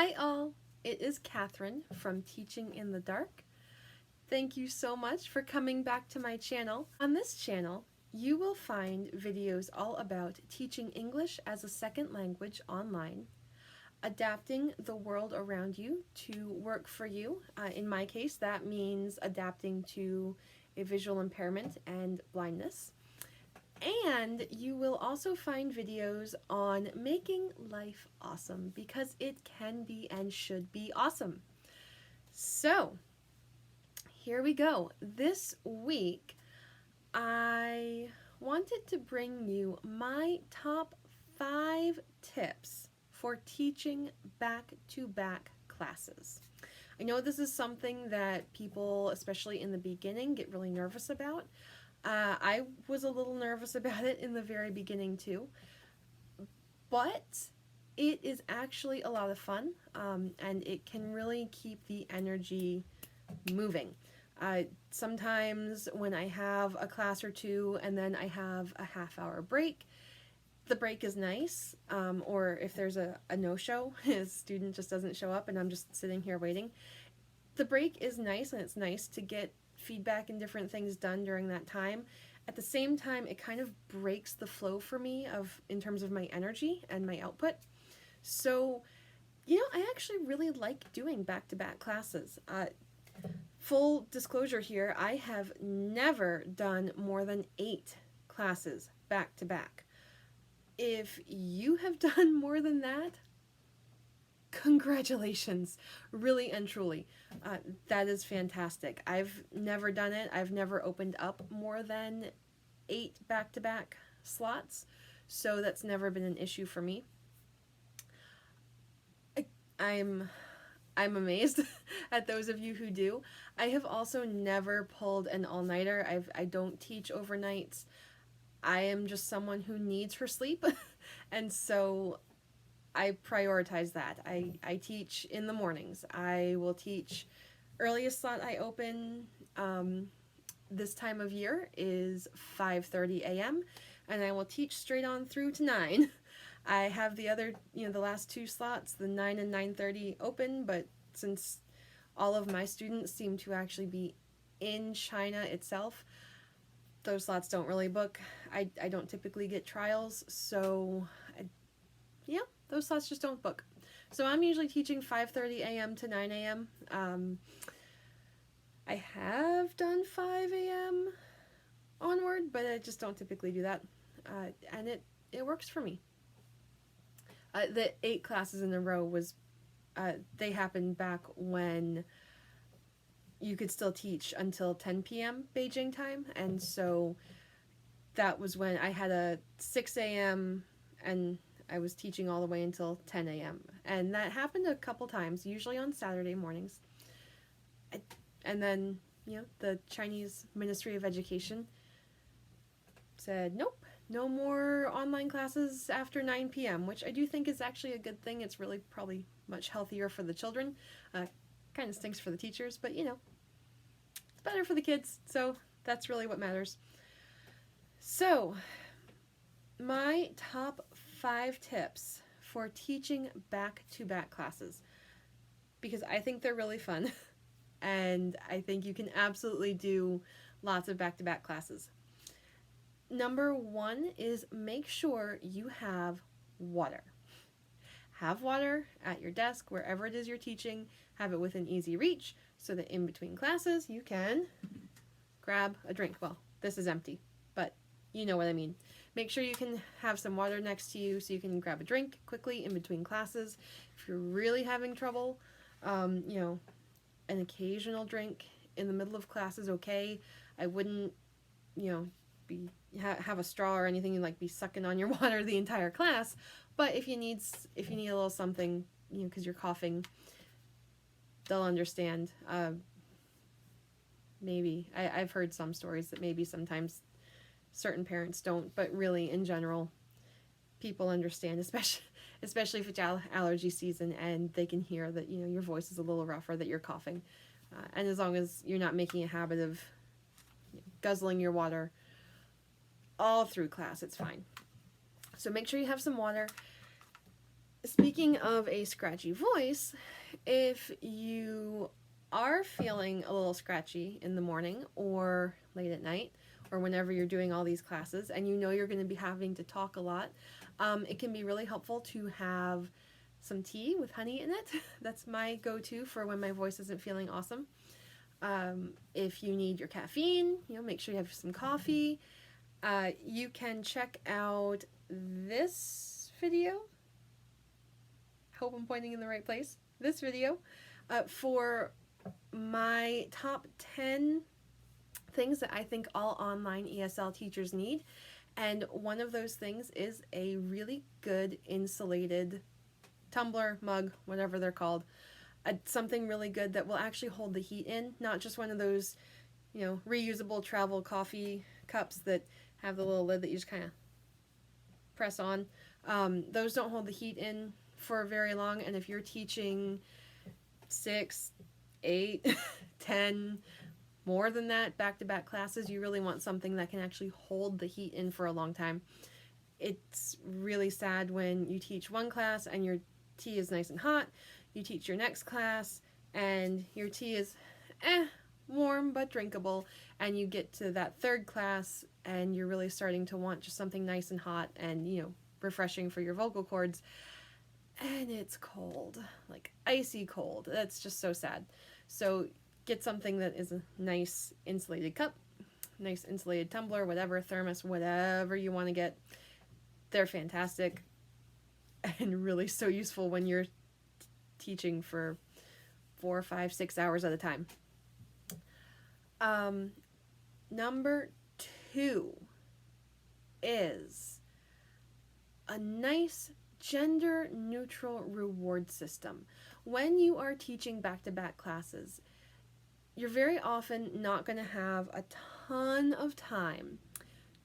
Hi all, it is Catherine from Teaching in the Dark. Thank you so much for coming back to my channel. On this channel, you will find videos all about teaching English as a second language online, adapting the world around you to work for you. In my case, that means adapting to a visual impairment and blindness. And you will also find videos on making life awesome, because it can be and should be awesome. So, here we go. This week, I wanted to bring you my top 5 tips for teaching back-to-back classes. I know this is something that people, especially in the beginning, get really nervous about. I was a little nervous about it in the very beginning too, but it is actually a lot of fun, and it can really keep the energy moving. Sometimes when I have a class or two and then I have a half-hour break, the break is nice, or if there's a no-show, a student just doesn't show up and I'm just sitting here waiting, the break is nice, and it's nice to get feedback and different things done during that time. At the same time, it kind of breaks the flow for me in terms of my energy and my output. So, I actually really like doing back-to-back classes. Full disclosure here, I have never done more than 8 classes back-to-back. If you have done more than that, congratulations, really and truly. That is fantastic. I've never done it. I've never opened up more than 8 back-to-back slots, so that's never been an issue for me. I'm amazed at those of you who do. I have also never pulled an all-nighter. I don't teach overnights. I am just someone who needs her sleep, and so I prioritize that. I teach in the mornings. I will teach, earliest slot I open this time of year is 5:30 a.m. and I will teach straight on through to 9. I have the other, the last 2 slots, the 9 and 9:30 open, but since all of my students seem to actually be in China itself, those slots don't really book. I don't typically get trials, so those slots just don't book. So I'm usually teaching 5:30 a.m. to 9 a.m. I have done 5 a.m. onward, but I just don't typically do that. And it works for me. The 8 classes in a row was, they happened back when you could still teach until 10 p.m. Beijing time, and so that was when I had a 6 a.m. and I was teaching all the way until 10 a.m. And that happened a couple times, usually on Saturday mornings. And then, the Chinese Ministry of Education said, nope, no more online classes after 9 p.m., which I do think is actually a good thing. It's really probably much healthier for the children. Kind of stinks for the teachers, but it's better for the kids, so that's really what matters. So, my top 5 tips for teaching back-to-back classes, because I think they're really fun and I think you can absolutely do lots of back-to-back classes. Number 1 is make sure you have water. Have water at your desk, wherever it is you're teaching. Have it within easy reach so that in between classes you can grab a drink. Well, this is empty, but you know what I mean. Make sure you can have some water next to you so you can grab a drink quickly in between classes. If you're really having trouble, an occasional drink in the middle of class is okay. I wouldn't, have a straw or anything and like be sucking on your water the entire class. But if you need a little something, because you're coughing, they'll understand. Maybe I've heard some stories that maybe sometimes certain parents don't, but really in general, people understand, especially if it's allergy season and they can hear that your voice is a little rougher, that you're coughing, and as long as you're not making a habit of guzzling your water all through class, it's fine. So make sure you have some water. Speaking of a scratchy voice, if you are feeling a little scratchy in the morning or late at night or whenever you're doing all these classes and you know you're going to be having to talk a lot, it can be really helpful to have some tea with honey in it. That's my go-to for when my voice isn't feeling awesome. If you need your caffeine, make sure you have some coffee. You can check out this video. Hope I'm pointing in the right place. This video for my top 10 things that I think all online ESL teachers need. And one of those things is a really good insulated tumbler, mug, whatever they're called. Something really good that will actually hold the heat in, not just one of those, reusable travel coffee cups that have the little lid that you just kind of press on. Those don't hold the heat in for very long, and if you're teaching 6, 8, 10, more than that, back-to-back classes, you really want something that can actually hold the heat in for a long time. It's really sad when you teach one class and your tea is nice and hot. You teach your next class and your tea is warm but drinkable, and you get to that third class and you're really starting to want just something nice and hot and, refreshing for your vocal cords, and it's cold, like icy cold. That's just so sad. So get something that is a nice insulated cup, nice insulated tumbler, whatever, thermos, whatever you want to get. They're fantastic and really so useful when you're teaching for 4, 5, 6 hours at a time. Number 2 is a nice gender-neutral reward system. When you are teaching back-to-back classes, you're very often not going to have a ton of time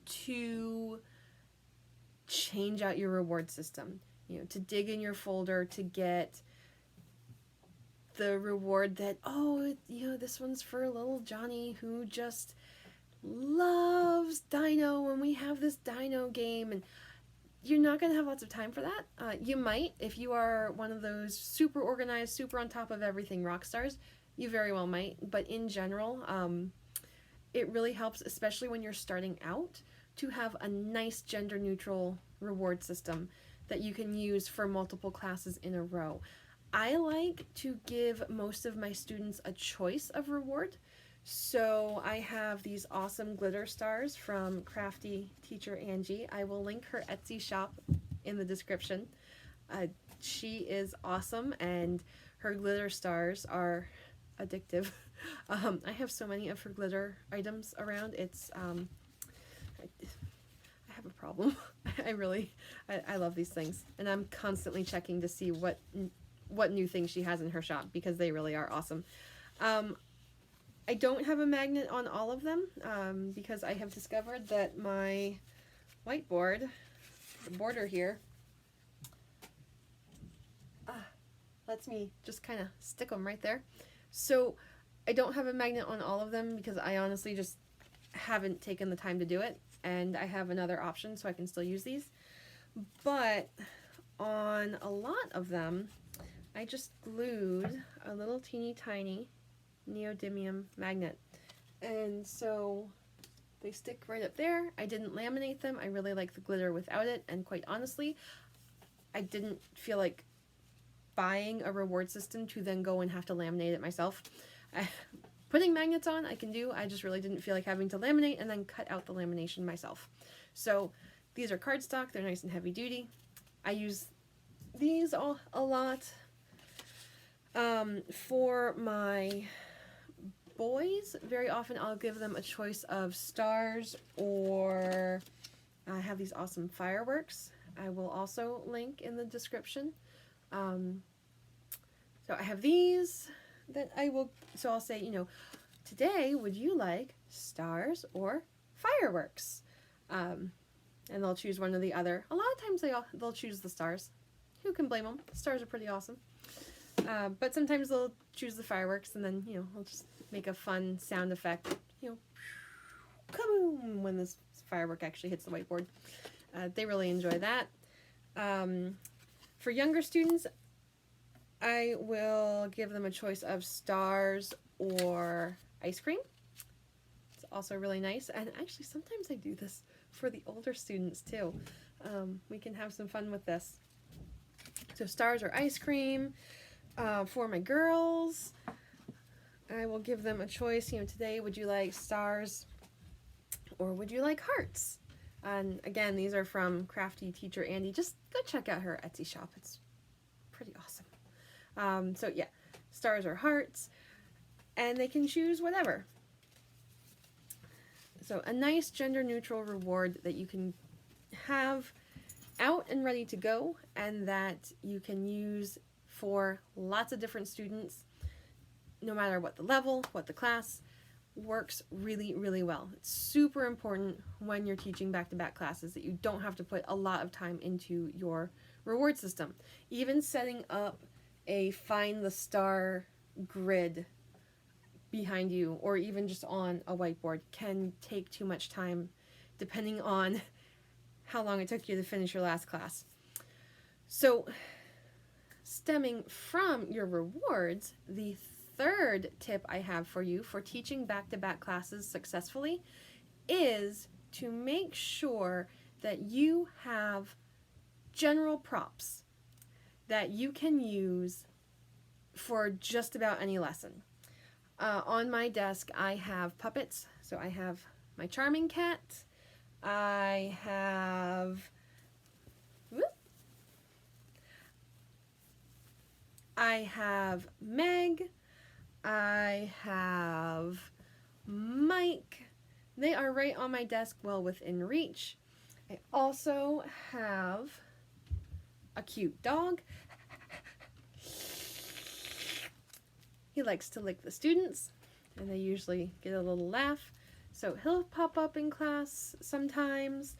to change out your reward system, to dig in your folder to get the reward that, this one's for little Johnny who just loves Dino and we have this Dino game, and you're not going to have lots of time for that. You might, if you are one of those super organized, super on top of everything rock stars, you very well might, but in general, it really helps, especially when you're starting out, to have a nice gender-neutral reward system that you can use for multiple classes in a row. I like to give most of my students a choice of reward. So I have these awesome glitter stars from crafty teacher Angie. I will link her Etsy shop in the description. She is awesome and her glitter stars are addictive. I have so many of her glitter items around. It's I have a problem. I love these things, and I'm constantly checking to see what new things she has in her shop because they really are awesome. I don't have a magnet on all of them because I have discovered that my whiteboard, the border here, lets me just kind of stick them right there. So I don't have a magnet on all of them because I honestly just haven't taken the time to do it, and I have another option so I can still use these. But on a lot of them, I just glued a little teeny tiny neodymium magnet, and so they stick right up there. I didn't laminate them. I really like the glitter without it, and quite honestly, I didn't feel like buying a reward system to then go and have to laminate it myself. Putting magnets on I can do, I just really didn't feel like having to laminate and then cut out the lamination myself. So these are cardstock, they're nice and heavy duty. I use these a lot. For my boys, very often I'll give them a choice of stars, or I have these awesome fireworks. I will also link in the description. So I have these that so I'll say, today would you like stars or fireworks? And they'll choose one or the other. A lot of times they'll choose the stars. Who can blame them? Stars are pretty awesome. But sometimes they'll choose the fireworks, and then, I'll just make a fun sound effect, kaboom, when this firework actually hits the whiteboard. They really enjoy that. For younger students, I will give them a choice of stars or ice cream. It's also really nice. And actually, sometimes I do this for the older students too. We can have some fun with this. So stars or ice cream. For my girls, I will give them a choice. You know, today, would you like stars or would you like hearts? And again, these are from Crafty Teacher Andy. Just go check out her Etsy shop. It's pretty awesome. So yeah, stars or hearts, and they can choose whatever. So a nice gender neutral reward that you can have out and ready to go, and that you can use for lots of different students, no matter what the level, what the class. Works really, really well. It's super important when you're teaching back-to-back classes that you don't have to put a lot of time into your reward system. Even setting up a find the star grid behind you, or even just on a whiteboard, can take too much time depending on how long it took you to finish your last class. So stemming from your rewards, the third tip I have for you for teaching back-to-back classes successfully is to make sure that you have general props that you can use for just about any lesson. On my desk I have puppets, so I have my charming cat, I have Meg, I have Mike. They are right on my desk, well within reach. I also have a cute dog. He likes to lick the students, and they usually get a little laugh. So he'll pop up in class sometimes.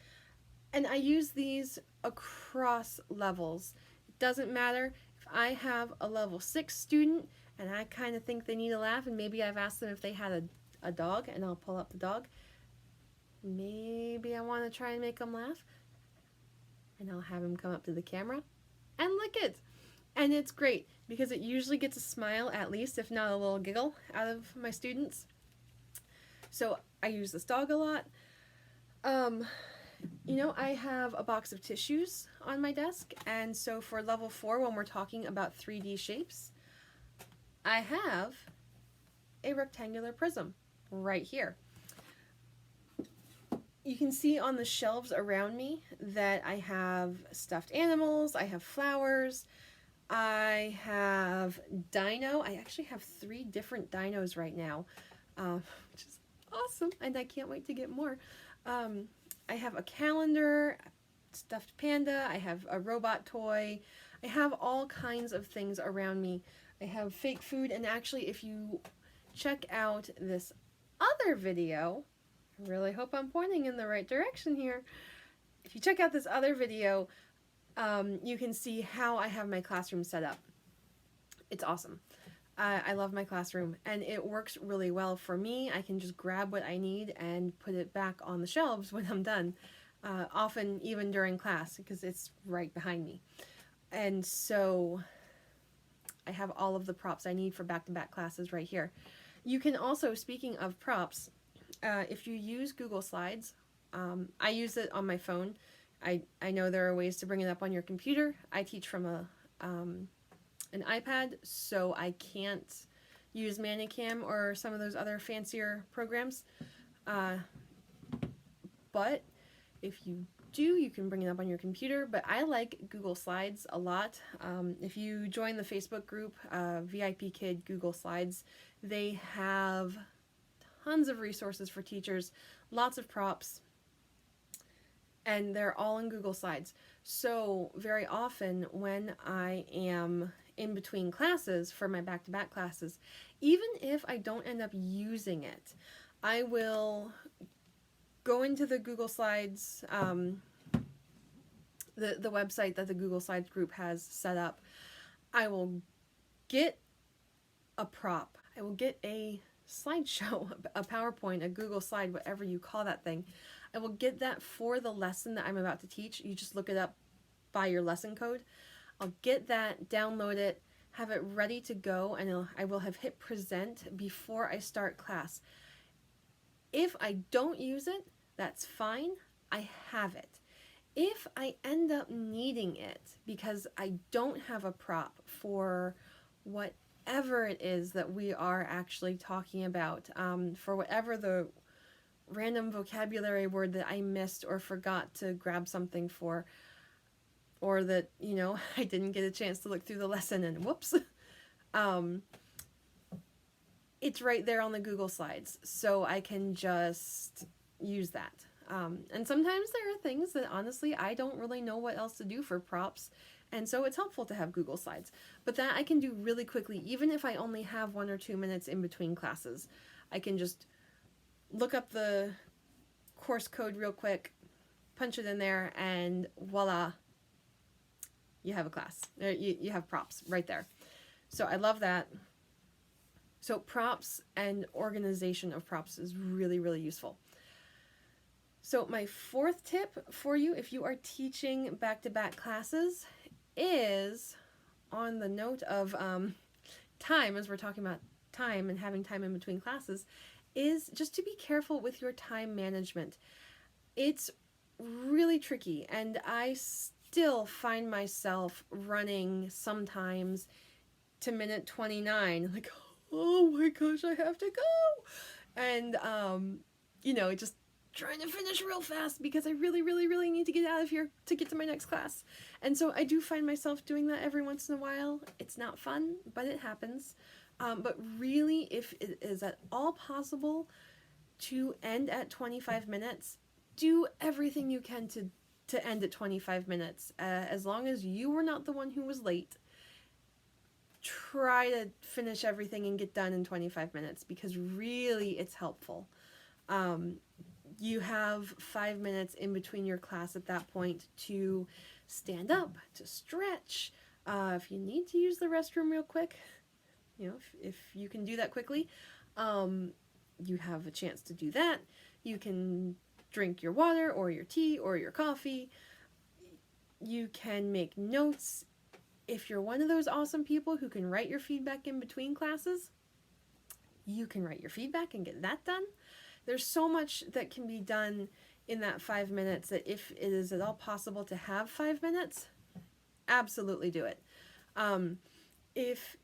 And I use these across levels. It doesn't matter if I have a level 6 student and I kind of think they need a laugh, and maybe I've asked them if they had a dog, and I'll pull up the dog. Maybe I want to try and make them laugh, and I'll have him come up to the camera and lick it. And it's great because it usually gets a smile, at least, if not a little giggle, out of my students. So I use this dog a lot. You know, I have a box of tissues on my desk, and so for level 4, when we're talking about 3D shapes, I have a rectangular prism right here. You can see on the shelves around me that I have stuffed animals, I have flowers, I have dino. I actually have 3 different dinos right now, which is awesome, and I can't wait to get more. I have a calendar, a stuffed panda, I have a robot toy, I have all kinds of things around me. I have fake food, and actually if you check out this other video, I really hope I'm pointing in the right direction here. If you check out this other video, you can see how I have my classroom set up. It's awesome. I love my classroom, and it works really well for me. I can just grab what I need and put it back on the shelves when I'm done, often even during class because it's right behind me. And so I have all of the props I need for back-to-back classes right here. You can also, speaking of props, if you use Google Slides, I use it on my phone. I know there are ways to bring it up on your computer. I teach from an iPad, so I can't use Manicam or some of those other fancier programs. But if you do, you can bring it up on your computer. But I like Google Slides a lot. If you join the Facebook group, VIPKid Google Slides, they have tons of resources for teachers, lots of props, and they're all in Google Slides. So very often when I am in between classes for my back-to-back classes, even if I don't end up using it, I will go into the Google Slides, the website that the Google Slides group has set up. I will get a prop. I will get a slideshow, a PowerPoint, a Google slide, whatever you call that thing. I will get that for the lesson that I'm about to teach. You just look it up by your lesson code. I'll get that, download it, have it ready to go, and I will have hit present before I start class. If I don't use it, that's fine. I have it. If I end up needing it because I don't have a prop for whatever it is that we are actually talking about, for whatever the random vocabulary word that I missed or forgot to grab something for, or that, you know, I didn't get a chance to look through the lesson and whoops, it's right there on the Google Slides, so I can just use that. And sometimes there are things that honestly I don't really know what else to do for props, and so it's helpful to have Google Slides. But that I can do really quickly, even if I only have 1 or 2 minutes in between classes. I can just look up the course code real quick, punch it in there, and voila, you have a class. You have props right there. So I love that. So props and organization of props is really, really useful. So my 4th tip for you, if you are teaching back-to-back classes, is on the note of time, as we're talking about time and having time in between classes, is just to be careful with your time management. It's really tricky, and I still find myself running sometimes to minute 29, like, oh my gosh, I have to go. And, you know, just trying to finish real fast because I really, really, really need to get out of here to get to my next class. And so I do find myself doing that every once in a while. It's not fun, but it happens. But really, if it is at all possible to end at 25 minutes, do everything you can to end at 25 minutes. As long as you were not the one who was late, try to finish everything and get done in 25 minutes because really it's helpful. You have 5 minutes in between your class at that point to stand up, to stretch. If you need to use the restroom real quick, you know, if you can do that quickly, you have a chance to do that. You can drink your water or your tea or your coffee. You can make notes. If you're one of those awesome people who can write your feedback in between classes, you can write your feedback and get that done. There's so much that can be done in that 5 minutes that if it is at all possible to have 5 minutes, absolutely do it. If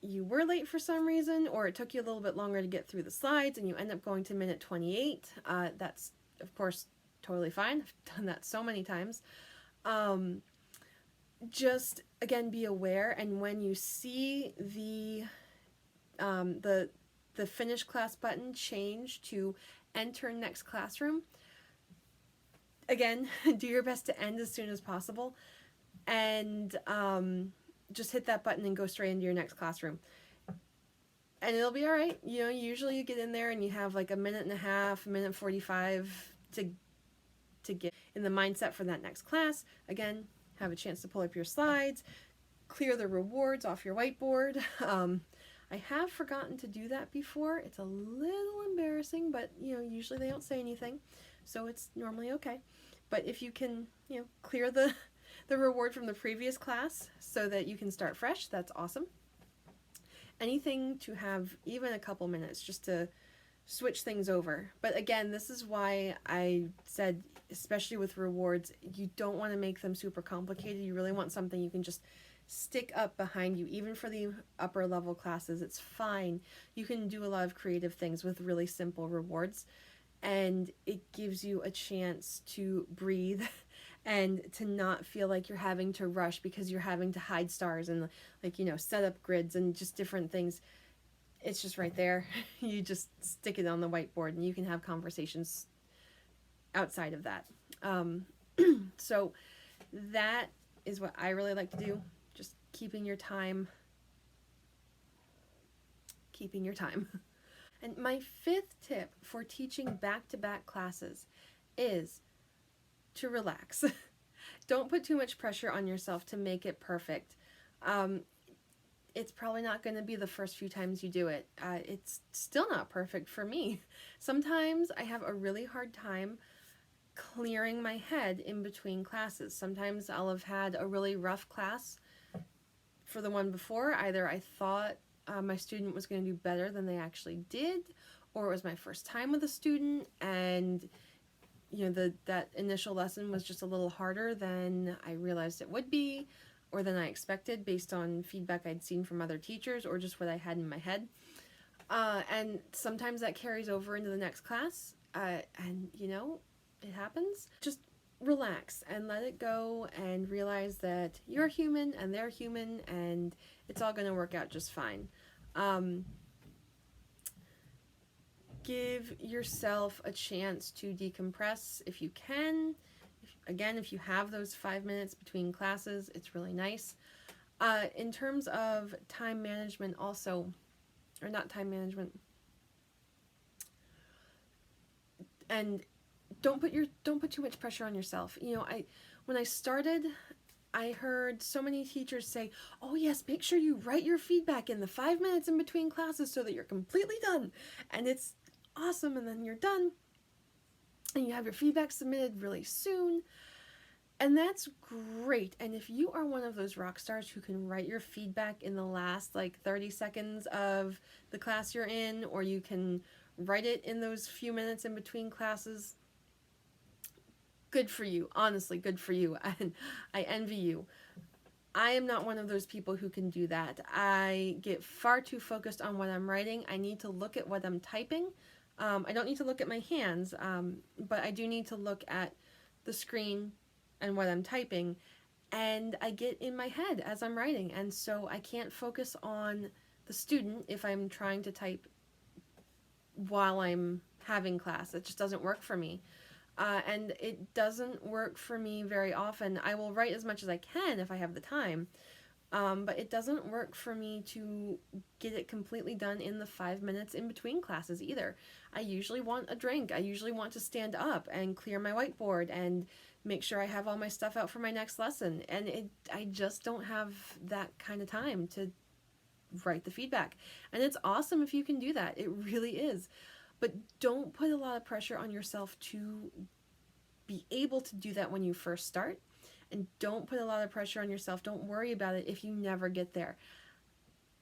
you were late for some reason, or it took you a little bit longer to get through the slides and you end up going to minute 28, that's of course totally fine. I've done that so many times. Just again, be aware, and when you see the finish class button change to enter next classroom, again, do your best to end as soon as possible, and just hit that button and go straight into your next classroom. And it'll be all right. You know, usually you get in there and you have like a minute and a half, a minute 45 to get in the mindset for that next class. Again, have a chance to pull up your slides, clear the rewards off your whiteboard. I have forgotten to do that before. It's a little embarrassing, but you know, usually they don't say anything, so it's normally okay. But if you can, you know, clear the reward from the previous class so that you can start fresh, that's awesome. Anything to have even a couple minutes just to switch things over. But again, this is why I said, especially with rewards, you don't want to make them super complicated. You really want something you can just stick up behind you. Even for the upper level classes, it's fine. You can do a lot of creative things with really simple rewards, and it gives you a chance to breathe and to not feel like you're having to rush because you're having to hide stars and, like, you know, set up grids and just different things. It's just right there. You just stick it on the whiteboard and you can have conversations outside of that. So that is what I really like to do. Just keeping your time. And my 5th tip for teaching back-to-back classes is to relax. Don't put too much pressure on yourself to make it perfect. It's probably not going to be the first few times you do it. It's still not perfect for me. Sometimes I have a really hard time clearing my head in between classes. Sometimes I'll have had a really rough class for the one before. Either I thought my student was going to do better than they actually did, or it was my first time with a student and that initial lesson was just a little harder than I realized it would be, or than I expected based on feedback I'd seen from other teachers or just what I had in my head. And sometimes that carries over into the next class, and it happens. Just relax and let it go and realize that you're human and they're human and it's all going to work out just fine. Give yourself a chance to decompress if you can. If you have those 5 minutes between classes, it's really nice. In terms of time management also, or not time management, and don't put too much pressure on yourself. When I started, I heard so many teachers say, oh yes, make sure you write your feedback in the 5 minutes in between classes so that you're completely done. And it's awesome, and then you're done and you have your feedback submitted really soon, and that's great. And if you are one of those rock stars who can write your feedback in the last 30 seconds of the class you're in, or you can write it in those few minutes in between classes, good for you. Honestly, good for you. And I envy you. I am not one of those people who can do that. I get far too focused on what I'm writing. I need to look at what I'm typing. I don't need to look at my hands, but I do need to look at the screen and what I'm typing, and I get in my head as I'm writing, and so I can't focus on the student if I'm trying to type while I'm having class. It just doesn't work for me. And it doesn't work for me very often. I will write as much as I can if I have the time, but it doesn't work for me to get it completely done in the 5 minutes in between classes either. I usually want a drink. I usually want to stand up and clear my whiteboard and make sure I have all my stuff out for my next lesson. And I just don't have that kind of time to write the feedback. And it's awesome if you can do that. It really is. But don't put a lot of pressure on yourself to be able to do that when you first start. And don't put a lot of pressure on yourself. Don't worry about it if you never get there.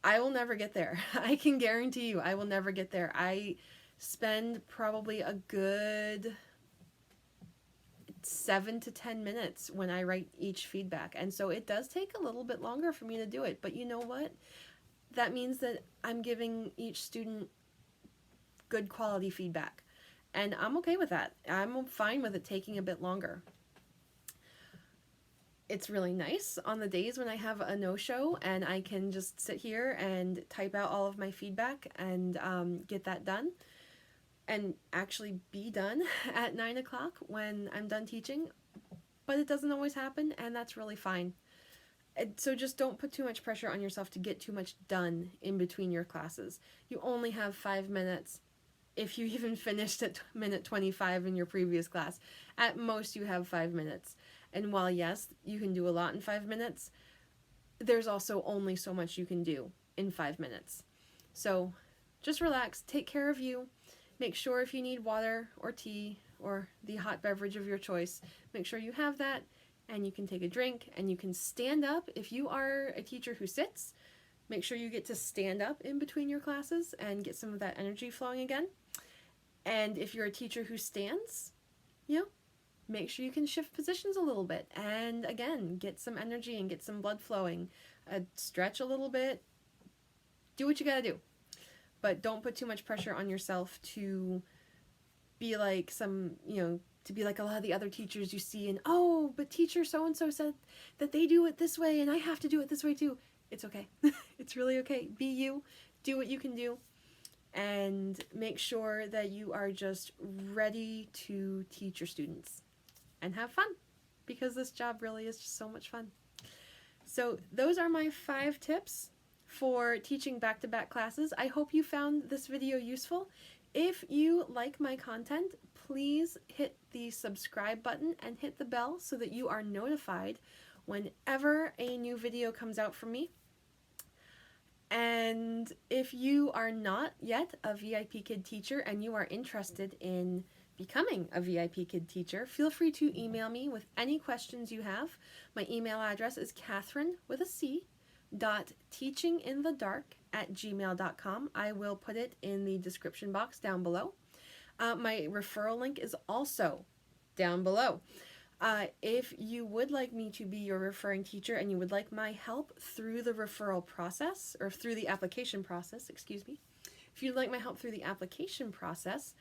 I will never get there. I can guarantee you I will never get there. I spend probably a good 7 to 10 minutes when I write each feedback. And so it does take a little bit longer for me to do it. But you know what? That means that I'm giving each student good quality feedback. And I'm okay with that. I'm fine with it taking a bit longer. It's really nice on the days when I have a no-show and I can just sit here and type out all of my feedback and get that done and actually be done at 9 o'clock when I'm done teaching. But it doesn't always happen, and that's really fine. So just don't put too much pressure on yourself to get too much done in between your classes. You only have 5 minutes. If you even finished at minute 25 in your previous class, at most you have 5 minutes. And while yes, you can do a lot in 5 minutes, there's also only so much you can do in 5 minutes. So just relax, take care of you. Make sure if you need water or tea or the hot beverage of your choice, make sure you have that, and you can take a drink and you can stand up. If you are a teacher who sits, make sure you get to stand up in between your classes and get some of that energy flowing again. And if you're a teacher who stands, make sure you can shift positions a little bit and again, get some energy and get some blood flowing. Stretch a little bit. Do what you gotta do. But don't put too much pressure on yourself to be like to be like a lot of the other teachers you see and, oh, but teacher so-and-so said that they do it this way and I have to do it this way too. It's okay. It's really okay. Be you. Do what you can do. And make sure that you are just ready to teach your students and have fun, because this job really is just so much fun. So those are my 5 tips for teaching back-to-back classes. I hope you found this video useful. If you like my content, please hit the subscribe button and hit the bell so that you are notified whenever a new video comes out from me. And if you are not yet a VIPKid teacher and you are interested in becoming a VIPKid teacher, feel free to email me with any questions you have. My email address is Catherine with a C .teachinginthedark@gmail.com. I will put it in the description box down below. My referral link is also down below. If you would like me to be your referring teacher and you would like my help through the referral process, or through the application process, excuse me. If you'd like my help through the application process,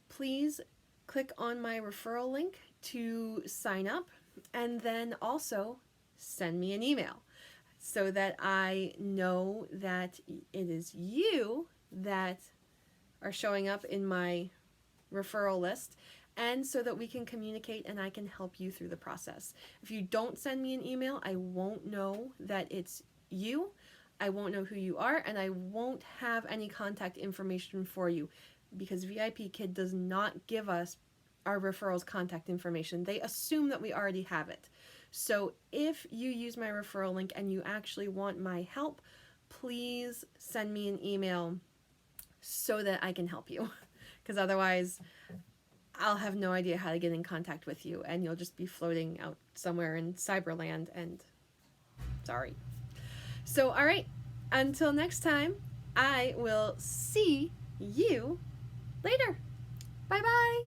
please click on my referral link to sign up, and then also send me an email so that I know that it is you that are showing up in my referral list, and so that we can communicate and I can help you through the process. If you don't send me an email, I won't know that it's you, I won't know who you are, and I won't have any contact information for you, because VIPKid does not give us our referrals contact information. They assume that we already have it. So if you use my referral link and you actually want my help, please send me an email so that I can help you, because otherwise I'll have no idea how to get in contact with you and you'll just be floating out somewhere in cyberland, and sorry. So all right, until next time, I will see you later. Bye bye.